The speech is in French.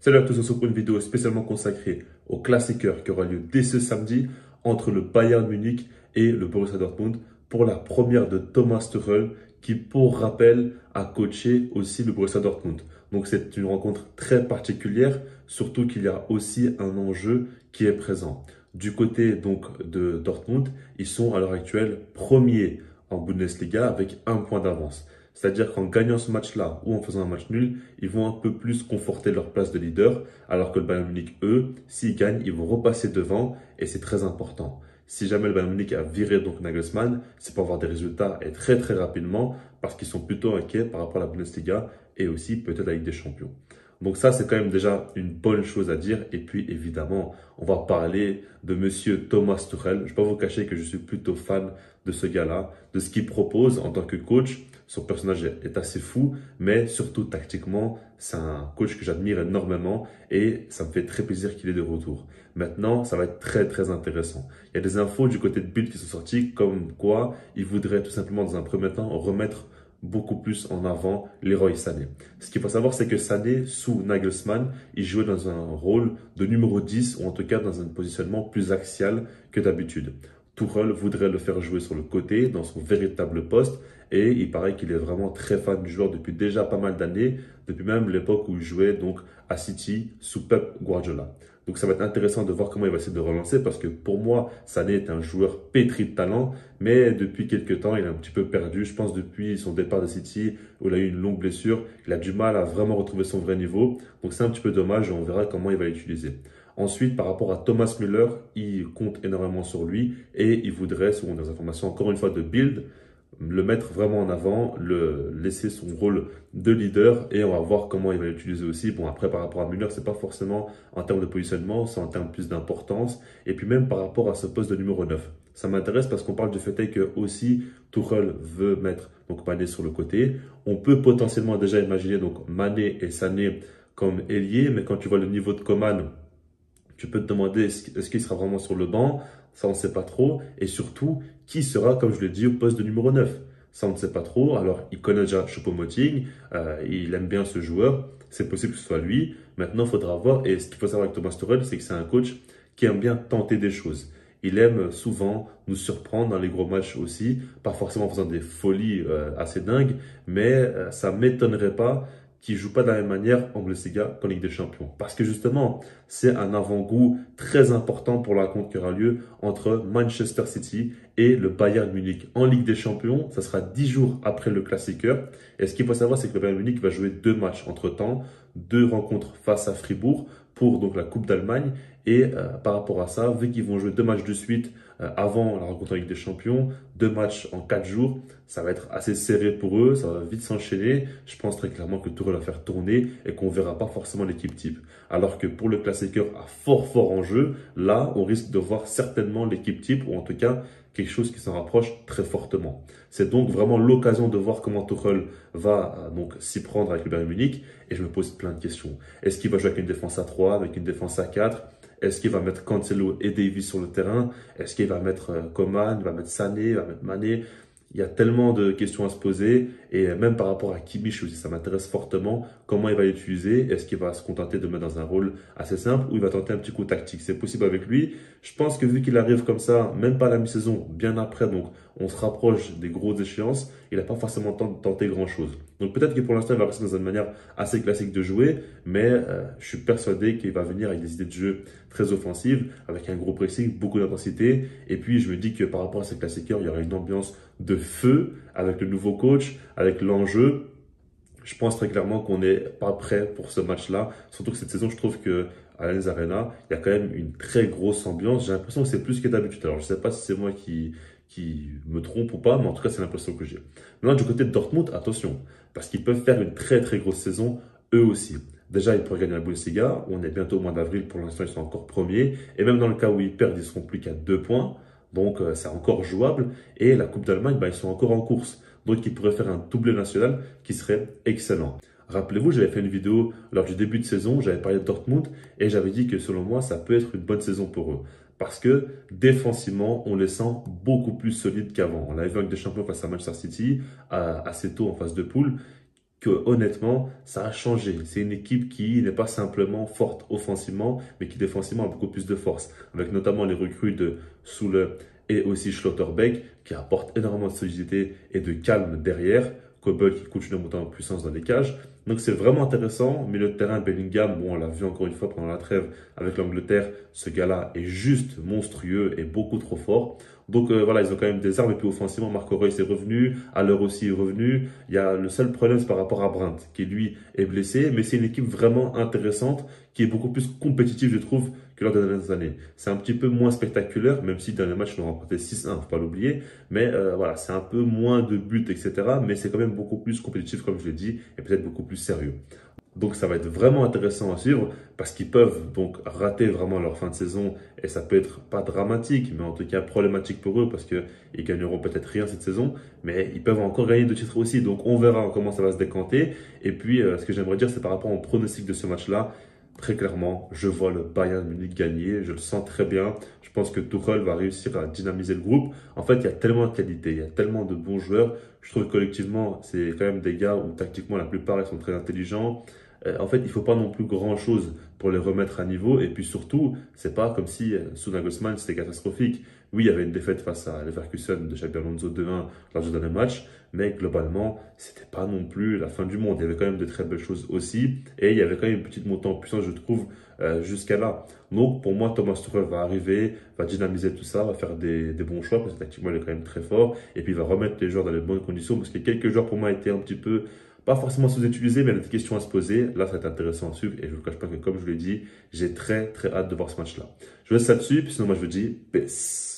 Salut à tous, on se retrouve pour une vidéo spécialement consacrée au Klassiker qui aura lieu dès ce samedi entre le Bayern Munich et le Borussia Dortmund pour la première de Thomas Tuchel qui, pour rappel, a coaché aussi le Borussia Dortmund. Donc c'est une rencontre très particulière, surtout qu'il y a aussi un enjeu qui est présent. Du côté donc de Dortmund, ils sont à l'heure actuelle premiers en Bundesliga avec un point d'avance. C'est-à-dire qu'en gagnant ce match-là ou en faisant un match nul, ils vont un peu plus conforter leur place de leader, alors que le Bayern Munich, eux, s'ils gagnent, ils vont repasser devant et c'est très important. Si jamais le Bayern Munich a viré donc Nagelsmann, c'est pour avoir des résultats et très très rapidement parce qu'ils sont plutôt inquiets par rapport à la Bundesliga et aussi peut-être la Ligue des Champions. Donc ça, c'est quand même déjà une bonne chose à dire. Et puis évidemment, on va parler de monsieur Thomas Tuchel. Je ne vais pas vous cacher que je suis plutôt fan de ce gars-là, de ce qu'il propose en tant que coach. Son personnage est assez fou, mais surtout tactiquement, c'est un coach que j'admire énormément et ça me fait très plaisir qu'il est de retour. Maintenant, ça va être très très intéressant. Il y a des infos du côté de Bild qui sont sorties comme quoi il voudrait tout simplement dans un premier temps remettre beaucoup plus en avant Leroy Sané. Ce qu'il faut savoir, c'est que Sané, sous Nagelsmann, il jouait dans un rôle de numéro 10 ou en tout cas dans un positionnement plus axial que d'habitude. Tuchel voudrait le faire jouer sur le côté, dans son véritable poste, et il paraît qu'il est vraiment très fan du joueur depuis déjà pas mal d'années, depuis même l'époque où il jouait donc à City sous Pep Guardiola. Donc ça va être intéressant de voir comment il va essayer de relancer parce que pour moi, Sané est un joueur pétri de talent, mais depuis quelques temps, il est un petit peu perdu. Je pense depuis son départ de City où il a eu une longue blessure, il a du mal à vraiment retrouver son vrai niveau. Donc c'est un petit peu dommage et on verra comment il va l'utiliser. Ensuite, par rapport à Thomas Müller, il compte énormément sur lui et il voudrait, selon des informations encore une fois de Bild, le mettre vraiment en avant, le laisser son rôle de leader et on va voir comment il va l'utiliser aussi. Bon, après, par rapport à Müller, c'est pas forcément en termes de positionnement, c'est en termes plus d'importance et puis même par rapport à ce poste de numéro 9. Ça m'intéresse parce qu'on parle du fait que aussi Tuchel veut mettre donc Mané sur le côté. On peut potentiellement déjà imaginer donc Mané et Sané comme ailier, mais quand tu vois le niveau de Coman, tu peux te demander est-ce qu'il sera vraiment sur le banc. Ça, on ne sait pas trop. Et surtout, qui sera, comme je l'ai dit, au poste de numéro 9. Ça, on ne sait pas trop. Alors, il connaît déjà Choupo-Moting. Il aime bien ce joueur. C'est possible que ce soit lui. Maintenant, il faudra voir. Et ce qu'il faut savoir avec Thomas Tuchel, c'est que c'est un coach qui aime bien tenter des choses. Il aime souvent nous surprendre dans les gros matchs aussi. Pas forcément en faisant des folies assez dingues. Mais ça ne m'étonnerait pas qui ne joue pas de la même manière en Bundesliga qu'en Ligue des Champions. Parce que justement, c'est un avant-goût très important pour la rencontre qui aura lieu entre Manchester City et le Bayern Munich. En Ligue des Champions, ça sera 10 jours après le Klassiker. Et ce qu'il faut savoir, c'est que le Bayern Munich va jouer 2 matchs entre-temps, 2 rencontres face à Fribourg pour donc la Coupe d'Allemagne. Et par rapport à ça, vu qu'ils vont jouer 2 matchs de suite avant la rencontre en Ligue des Champions, 2 matchs en 4 jours, ça va être assez serré pour eux, ça va vite s'enchaîner. Je pense très clairement que Tourelle va faire tourner et qu'on ne verra pas forcément l'équipe type. Alors que pour le Klassiker à fort enjeu, là, on risque de voir certainement l'équipe type ou en tout cas quelque chose qui s'en rapproche très fortement. C'est donc vraiment l'occasion de voir comment Tuchel va donc s'y prendre avec le Bayern Munich et je me pose plein de questions. Est-ce qu'il va jouer avec une défense à 3, avec une défense à 4? Est-ce qu'il va mettre Cancelo et Davies sur le terrain? Est-ce qu'il va mettre Coman, va mettre Sané, va mettre Mané? Il y a tellement de questions à se poser et même par rapport à Kimmich aussi, ça m'intéresse fortement. Comment il va l'utiliser? Est-ce qu'il va se contenter de mettre dans un rôle assez simple ou il va tenter un petit coup tactique? C'est possible avec lui. Je pense que vu qu'il arrive comme ça, même pas à la mi-saison, bien après, donc on se rapproche des grosses échéances, il n'a pas forcément le temps de tenter grand-chose. Donc peut-être que pour l'instant, il va rester dans une manière assez classique de jouer, mais je suis persuadé qu'il va venir avec des idées de jeu très offensives, avec un gros pressing, beaucoup d'intensité. Et puis je me dis que par rapport à ces classiqueurs, il y aura une ambiance de feu avec le nouveau coach, avec l'enjeu. Je pense très clairement qu'on n'est pas prêt pour ce match-là. Surtout que cette saison, je trouve que à l'Allianz Arena, il y a quand même une très grosse ambiance. J'ai l'impression que c'est plus que d'habitude. Alors, je ne sais pas si c'est moi qui me trompe ou pas, mais en tout cas, c'est l'impression que j'ai. Maintenant, du côté de Dortmund, attention, parce qu'ils peuvent faire une très grosse saison, eux aussi. Déjà, ils pourraient gagner la Bundesliga. On est bientôt au mois d'avril. Pour l'instant, ils sont encore premiers. Et même dans le cas où ils perdent, ils seront plus qu'à 2 points. Donc, c'est encore jouable. Et la Coupe d'Allemagne, ils sont encore en course. Donc, ils pourraient faire un doublé national qui serait excellent. Rappelez-vous, j'avais fait une vidéo lors du début de saison, j'avais parlé de Dortmund et j'avais dit que selon moi, ça peut être une bonne saison pour eux. Parce que défensivement, on les sent beaucoup plus solides qu'avant. On l'avait vu avec des champions face à Manchester City, assez tôt en phase de poule. que honnêtement, ça a changé. C'est une équipe qui n'est pas simplement forte offensivement, mais qui défensivement a beaucoup plus de force. Avec notamment les recrues de Soule et aussi Schlotterbeck, qui apportent énormément de solidité et de calme derrière. Kobel qui continue à monter en puissance dans les cages. Donc c'est vraiment intéressant. Milieu de terrain, Bellingham, bon, on l'a vu encore une fois pendant la trêve avec l'Angleterre. Ce gars-là est juste monstrueux et beaucoup trop fort. Donc voilà, ils ont quand même des armes. Et puis offensivement, Marco Reus est revenu. Haller aussi est revenu. Il y a le seul problème, c'est par rapport à Brandt, qui lui est blessé. Mais c'est une équipe vraiment intéressante, qui est beaucoup plus compétitive, je trouve, que lors des dernières années. C'est un petit peu moins spectaculaire, même si dans les matchs, ils l'ont remporté 6-1, faut pas l'oublier. Mais voilà, c'est un peu moins de buts, etc. Mais c'est quand même beaucoup plus compétitif, comme je l'ai dit, et peut-être beaucoup plus sérieux. Donc ça va être vraiment intéressant à suivre parce qu'ils peuvent donc rater vraiment leur fin de saison et ça peut être pas dramatique, mais en tout cas problématique pour eux parce qu'ils gagneront peut-être rien cette saison, mais ils peuvent encore gagner 2 titres aussi. Donc on verra comment ça va se décanter. Et puis ce que j'aimerais dire, c'est par rapport au pronostic de ce match-là. Très clairement, je vois le Bayern Munich gagner, je le sens très bien. Je pense que Tuchel va réussir à dynamiser le groupe. En fait, il y a tellement de qualité, il y a tellement de bons joueurs. Je trouve que collectivement, c'est quand même des gars où tactiquement, la plupart, ils sont très intelligents. En fait, il ne faut pas non plus grand-chose pour les remettre à niveau. Et puis surtout, c'est pas comme si sous Nagelsmann, c'était catastrophique. Oui, il y avait une défaite face à Leverkusen de Xabi Alonso 2-1 lors du dernier match. Mais globalement, c'était pas non plus la fin du monde. Il y avait quand même de très belles choses aussi. Et il y avait quand même une petite montée en puissance, je trouve, jusqu'à là. Donc, pour moi, Thomas Tuchel va arriver, va dynamiser tout ça, va faire des bons choix parce que tactiquement, il est quand même très fort. Et puis, il va remettre les joueurs dans les bonnes conditions parce que quelques joueurs, pour moi, étaient un petit peu pas forcément sous-utilisés, mais il y a des questions à se poser. Là, ça va être intéressant à suivre. Et je ne vous cache pas que, comme je l'ai dit, j'ai très, très hâte de voir ce match-là. Je vous laisse là-dessus. Puis sinon, moi, je vous dis peace.